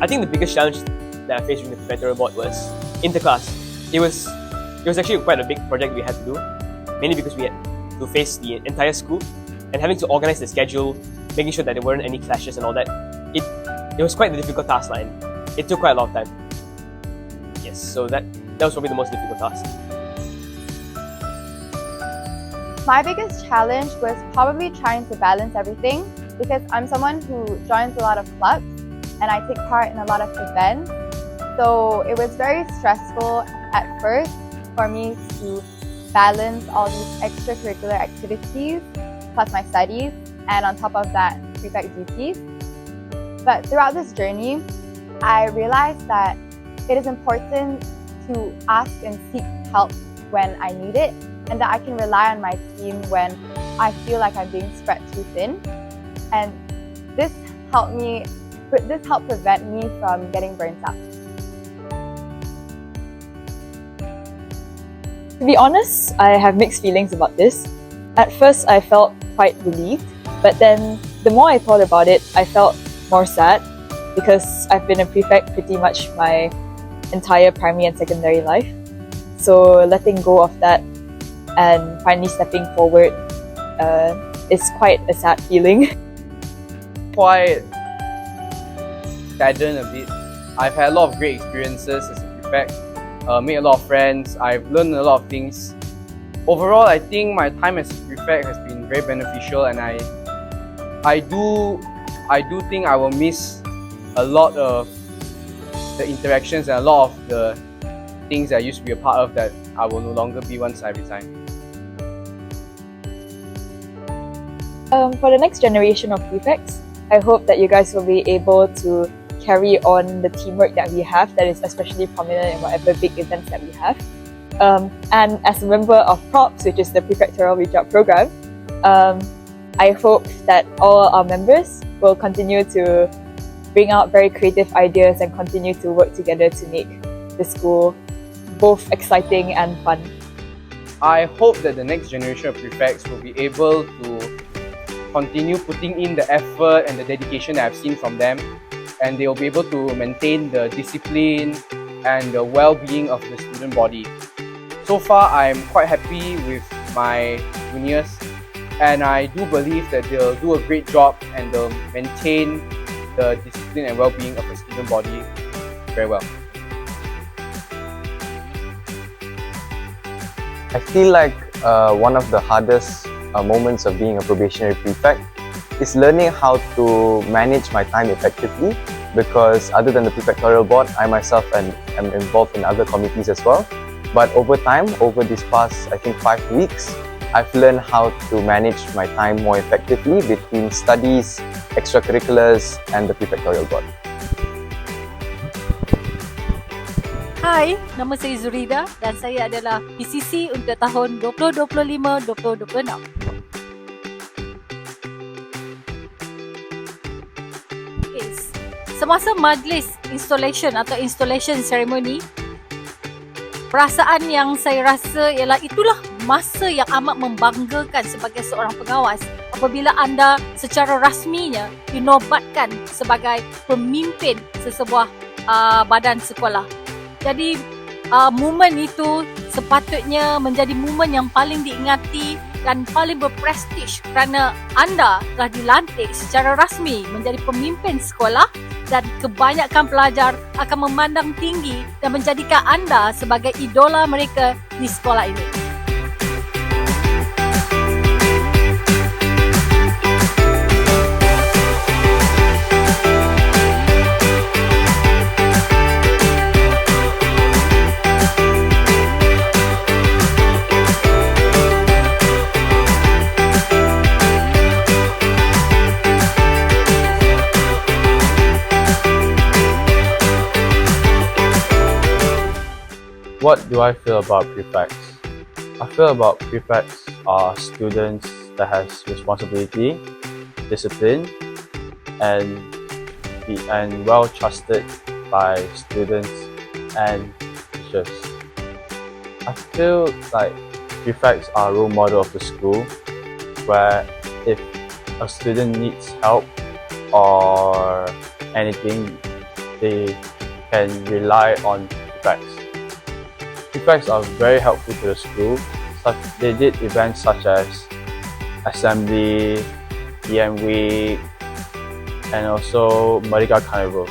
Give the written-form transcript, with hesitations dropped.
I think the biggest challenge that I faced during the prefectorial board was interclass. It was actually quite a big project we had to do, mainly because we had to face the entire school and having to organize the schedule, making sure that there weren't any clashes and all that. It was quite a difficult task line. It took quite a lot of time. Yes, so that was probably the most difficult task. My biggest challenge was probably trying to balance everything because I'm someone who joins a lot of clubs and I take part in a lot of events. So it was very stressful at first for me to balance all these extracurricular activities plus my studies and on top of that, prefect duties. But throughout this journey, I realized that it is important to ask and seek help when I need it, and that I can rely on my team when I feel like I'm being spread too thin. And this helped prevent me from getting burnt out. To be honest, I have mixed feelings about this. At first, I felt quite relieved, but then the more I thought about it, I felt more sad because I've been a prefect pretty much my entire primary and secondary life. So letting go of that and finally stepping forward is quite a sad feeling. Quite saddened a bit. I've had a lot of great experiences as a prefect, made a lot of friends, I've learned a lot of things. Overall, I think my time as a prefect has been very beneficial, and I do think I will miss a lot of the interactions and a lot of the things that I used to be a part of that I will no longer be once I resign. For the next generation of prefects, I hope that you guys will be able to carry on the teamwork that we have that is especially prominent in whatever big events that we have. And as a member of PROPS, which is the Prefectorial Reach Out Program, I hope that all our members will continue to bring out very creative ideas and continue to work together to make the school both exciting and fun. I hope that the next generation of prefects will be able to continue putting in the effort and the dedication that I've seen from them, and they will be able to maintain the discipline and the well-being of the student body. So far, I'm quite happy with my juniors, and I do believe that they'll do a great job and they'll maintain the discipline and well-being of the student body very well. I feel like one of the hardest moments of being a probationary prefect is learning how to manage my time effectively, because other than the prefectorial board, I myself am involved in other committees as well. But over time, over these past, I think 5 weeks, I've learned how to manage my time more effectively between studies, extracurriculars and the prefectorial board. Hai, nama saya Zurida dan saya adalah PCC untuk tahun 2025-2026. Okay. Semasa majlis installation atau installation ceremony, perasaan yang saya rasa ialah itulah masa yang amat membanggakan sebagai seorang pengawas apabila anda secara rasminya dinobatkan sebagai pemimpin sesebuah badan sekolah. Jadi momen itu sepatutnya menjadi momen yang paling diingati dan paling berprestij kerana anda telah dilantik secara rasmi menjadi pemimpin sekolah dan kebanyakan pelajar akan memandang tinggi dan menjadikan anda sebagai idola mereka di sekolah ini. What do I feel about prefects? I feel about prefects are students that has responsibility, discipline, and well trusted by students and teachers. I feel like prefects are a role model of the school, where if a student needs help or anything, they can rely on prefects. Prefects are very helpful to the school. They did events such as assembly, PM week, and also Merdeka Carnival.